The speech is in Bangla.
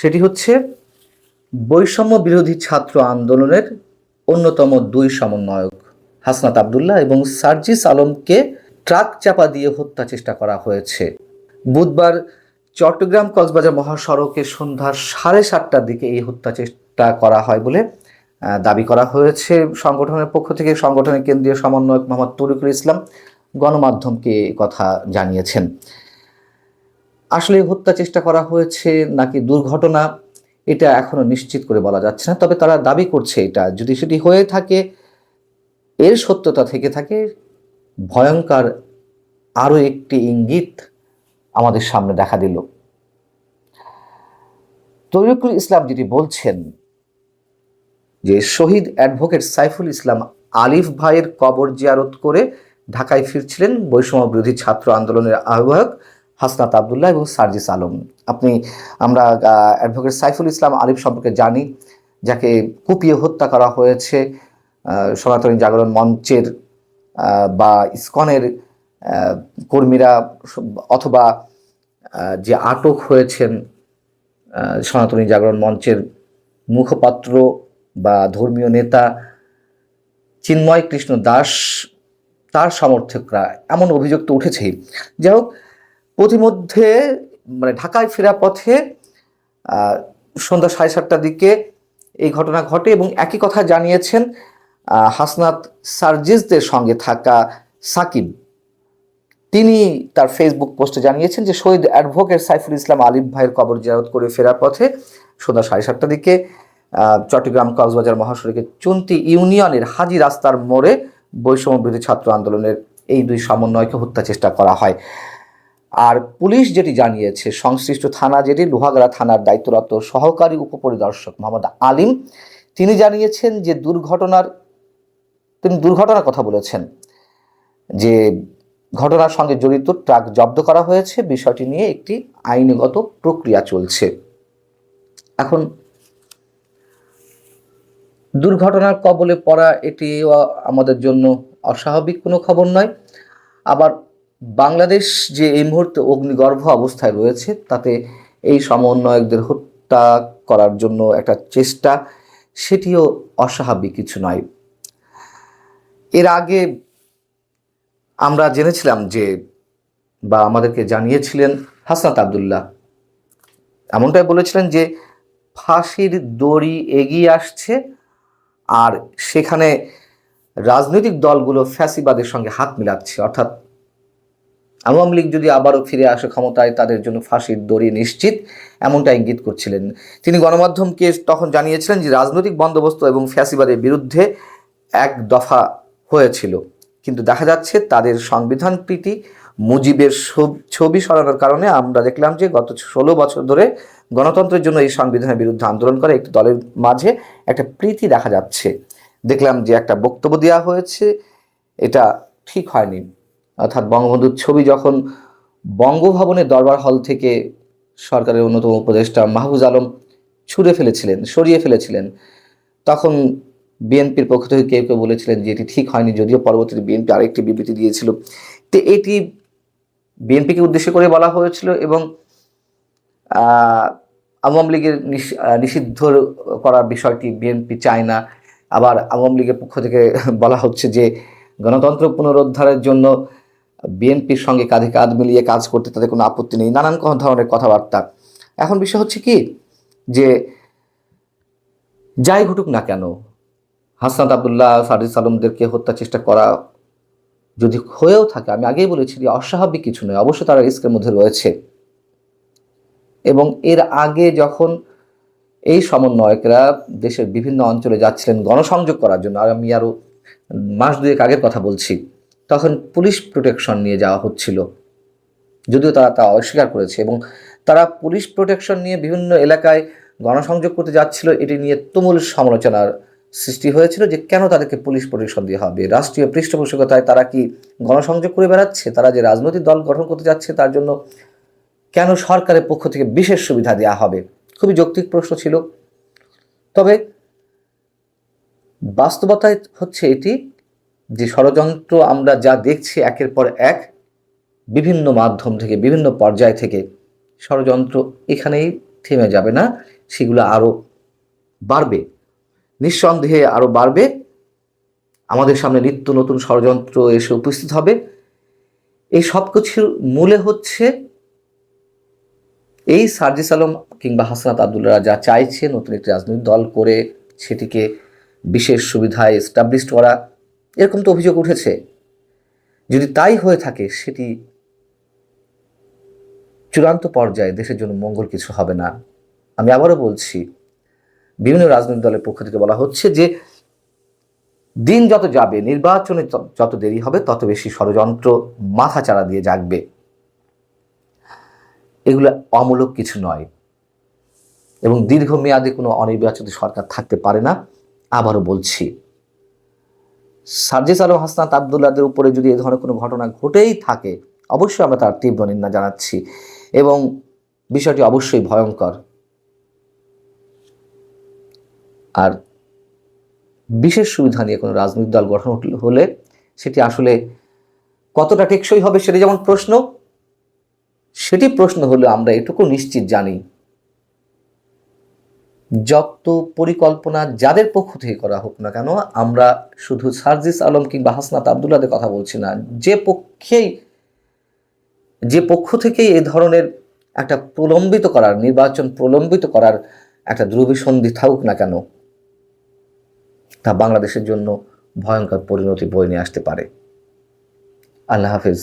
সেটি হচ্ছে বৈষম্য বিরোধী ছাত্র আন্দোলনের অন্যতম দুই সমন্বয়ক হাসনাত আবদুল্লাহ এবং সার্জিস আলমকে ট্রাক চাপা দিয়ে হত্যা চেষ্টা করা হয়েছে। বুধবার চট্টগ্রাম কক্সবাজার মহাসড়কে সন্ধ্যা 7:30টার দিকে এই হত্যা চেষ্টা করা হয় বলে দাবি করা হয়েছে সংগঠনের পক্ষ থেকে। সংগঠনের কেন্দ্রীয় সমন্বয়ক মোহাম্মদ তরিকুল ইসলাম গণমাধ্যমকে কথা জানিয়েছেন। আসলে হত্যা চেষ্টা করা হয়েছে নাকি দুর্ঘটনা, এটা এখনো নিশ্চিত করে বলা যাচ্ছে না। তবে তারা দাবি করছে এটা যদি সেটি হয়ে থাকে, এর সত্যতা থেকে থাকে, ভয়ঙ্কর আরও একটি ইঙ্গিত আমাদের সামনে দেখা দিল। তরিকুল ইসলাম যেটি বলছেন যে শহীদ অ্যাডভোকেট সাইফুল ইসলাম আলিফ ভাইয়ের কবর জিয়ারত করে ঢাকায় ফিরছিলেন বৈষম্য বিরোধী ছাত্র আন্দোলনের আহ্বায়ক হাসনাত আবদুল্লাহ এবং সার্জিস আলম। আমরা অ্যাডভোকেট সাইফুল ইসলাম আলিফ সম্পর্কে জানি, যাকে কুপিয়ে হত্যা করা হয়েছে সনাতনী জাগরণ মঞ্চের বা ইসকনের কর্মীরা, অথবা যে আটক হয়েছেন সনাতনী জাগরণ মঞ্চের মুখপাত্র বা ধর্মীয় নেতা চিন্ময় কৃষ্ণ দাস, তার সমর্থকরা, এমন অভিযোগ তো উঠেছেই। যাই হোক, প্রতিমধ্যে ঢাকায় ফেরার পথে সন্ধ্যা 7:30টার দিকে এই ঘটনা ঘটে এবং একই কথা জানিয়েছেন হাসনাত সার্জিসদের সঙ্গে থাকা সাকিব। তিনি তার ফেসবুক পোস্টে জানিয়েছেন যে শহীদ অ্যাডভোকেট সাইফুল ইসলাম আলিফ ভাইয়ের কবর জিয়ারত করে ফেরার পথে সন্ধ্যা 7:30টার দিকে চট্টগ্রাম কক্সবাজার মহাসড়কে চুন্তি ইউনিয়নের হাজি রাস্তার মোড়ে বৈষম্য বিরোধী ছাত্র আন্দোলনের এই দুই সমন্বয়কে হত্যা চেষ্টা করা হয়। আর পুলিশ যেটি জানিয়েছে, সংশ্লিষ্ট থানা যেটি লোহাগাড়া থানার দায়িত্বরত সহকারী উপপরিদর্শক মোহাম্মদ আলিম, তিনি জানিয়েছেন যে তিনি দুর্ঘটনার কথা বলেছেন, যে ঘটনার সঙ্গে জড়িত ট্রাক জব্দ করা হয়েছে, বিষয়টি নিয়ে একটি আইনগত প্রক্রিয়া চলছে। এখন দুর্ঘটনার কবলে পড়া এটিও আমাদের জন্য অস্বাভাবিক কোনো খবর নয়। আবার বাংলাদেশ যে এই মুহূর্তে অগ্নিগর্ভ অবস্থায় রয়েছে, তাতে এই সমন্বয়কদের হত্যা করার জন্য একটা চেষ্টা, সেটিও অস্বাভাবিক কিছু নয়। এর আগে আমরা জেনেছিলাম যে, বা আমাদেরকে জানিয়েছিলেন হাসনাত আবদুল্লাহ, এমনটাই বলেছিলেন যে ফাঁসির দড়ি এগিয়ে আসছে, আর সেখানে রাজনৈতিক দলগুলো ফ্যাসিবাদের সঙ্গে হাত মিলাচ্ছে, অর্থাৎ আওয়ামী লীগ যদি আবারও ফিরে আসে ক্ষমতায়, তাদের জন্য ফাঁসির দড়ি নিশ্চিত, এমনটা ইঙ্গিত করছিলেন তিনি। গণমাধ্যমকে তখন জানিয়েছিলেন যে রাজনৈতিক বন্দোবস্ত এবং ফ্যাসিবাদের বিরুদ্ধে এক দফা হয়েছিল, কিন্তু দেখা যাচ্ছে তাদের সংবিধান প্রীতি মুজিবের ছবি সরানোর কারণে আমরা দেখলাম যে গত 16 বছর ধরে গণতন্ত্রের জন্য এই সংবিধানের বিরুদ্ধে আন্দোলন করে একটি দলের মাঝে একটা প্রীতি দেখা যাচ্ছে। দেখলাম যে একটা বক্তব্য দেওয়া হয়েছে, এটা ঠিক হয়নি। অর্থাৎ বঙ্গবন্ধুর ছবি যখন বঙ্গভবনের দরবার হল থেকে সরকারের অন্যতম উপদেষ্টা মাহফুজ আলম সরিয়ে ফেলেছিলেন, তখন বিএনপির পক্ষ থেকে কেউ কেউ বলেছিলেন যে এটি ঠিক হয়নি, যদিও পরবর্তীতে বিএনপি আরেকটি বিবৃতি দিয়েছিল। তো এটি বিএনপিকে উদ্দেশ্য করে বলা হয়েছিল এবং আওয়ামী লীগের নিষিদ্ধ করার বিষয়টি বিএনপি চায় না। আবার আওয়ামী লীগের পক্ষ থেকে বলা হচ্ছে যে গণতন্ত্র পুনরুদ্ধারের জন্য বিএনপির সঙ্গে কাঁধে কাঁধ মিলিয়ে কাজ করতে তাদের কোনো আপত্তি নেই, নানান ধরনের কথাবার্তা। এখন বিষয় হচ্ছে কি, যে যাই ঘটুক না কেন, হাসনাত আবদুল্লাহ, সার্জিস আলমদেরকে হত্যা চেষ্টা করা যদি হয়েও থাকে, আমি আগেই বলেছি যে অস্বাভাবিক কিছু নয়, অবশ্যই তারা রিস্কের মধ্যে রয়েছে। এবং এর আগে যখন এই সমন্বয়করা দেশের বিভিন্ন অঞ্চলে যাচ্ছিলেন গণসংযোগ করার জন্য, আর আমি আরও মাস দুয়েক আগের কথা বলছি, তখন পুলিশ প্রোটেকশন নিয়ে যাওয়া হচ্ছিল, যদিও তারা তা অস্বীকার করেছে। এবং তারা পুলিশ প্রোটেকশন নিয়ে বিভিন্ন এলাকায় গণসংযোগ করতে যাচ্ছিল, এটি নিয়ে তুমুল সমালোচনার সৃষ্টি হয়েছিল যে কেন তাদেরকে পুলিশ প্রোটেকশন দেওয়া হবে, রাষ্ট্রীয় পৃষ্ঠপোষকতায় তারা কি গণসংযোগ করে বেড়াচ্ছে, তারা যে রাজনৈতিক দল গঠন করতে যাচ্ছে তার জন্য কেন সরকারের পক্ষ থেকে বিশেষ সুবিধা দেওয়া হবে, খুবই যৌক্তিক প্রশ্ন ছিল। তবে বাস্তবতায় হচ্ছে এটি যে ষড়যন্ত্র আমরা যা দেখছি একের পর এক বিভিন্ন মাধ্যম থেকে, বিভিন্ন পর্যায় থেকে ষড়যন্ত্র এখানেই থেমে যাবে না, সেগুলো আরও বাড়বে, নিঃসন্দেহে আরও বাড়বে। আমাদের সামনে নিত্য নতুন ষড়যন্ত্র এসে উপস্থিত হবে। এই সব কিছুর মূলে হচ্ছে এই সার্জিস আলম কিংবা হাসনাত আবদুল্লাহরা যা চাইছে, নতুন একটি রাজনৈতিক দল করে সেটিকে বিশেষ সুবিধায় এস্টাবলিশ করা, এরকম তো অভিযোগ উঠেছে। যদি তাই হয়ে থাকে, সেটি চূড়ান্ত পর্যায়ে দেশের জন্য মঙ্গল কিছু হবে না। আমি আবারও বলছি, বিভিন্ন রাজনৈতিক দলের পক্ষ থেকে বলা হচ্ছে যে দিন যত যাবে, নির্বাচনে যত দেরি হবে, তত বেশি ষড়যন্ত্র মাথাচাড়া দিয়ে জাগবে। এগুলো অমূলক কিছু নয় এবং দীর্ঘমেয়াদে কোনো অনির্বাচিত সরকার থাকতে পারে না। আবারও বলছি, সার্জিস আলম, হাসনাত আবদুল্লাহদের উপরে যদি এ ধরনের কোনো ঘটনা ঘটেই থাকে, অবশ্যই আমরা তার তীব্র নিন্দা জানাচ্ছি এবং বিষয়টি অবশ্যই ভয়ঙ্কর। আর বিশেষ সুবিধা নিয়ে কোনো রাজনৈতিক দল গঠন হলে সেটি আসলে কতটা টেকসই হবে সেটি যেমন প্রশ্ন, সেটি প্রশ্ন হলে আমরা এটুকু নিশ্চিত জানি, যত পরিকল্পনা যাদের পক্ষ থেকে করা হোক না কেন, আমরা শুধু সার্জিস আলম কিংবা হাসনাত আবদুল্লাহদের কথা বলছি না, যে পক্ষ থেকেই এ ধরনের একটা নির্বাচন প্রলম্বিত করার একটা দুরভিসন্ধি থাকুক না কেন, তা বাংলাদেশের জন্য ভয়ঙ্কর পরিণতি বয়ে নিয়ে আসতে পারে। আল্লাহ হাফেজ।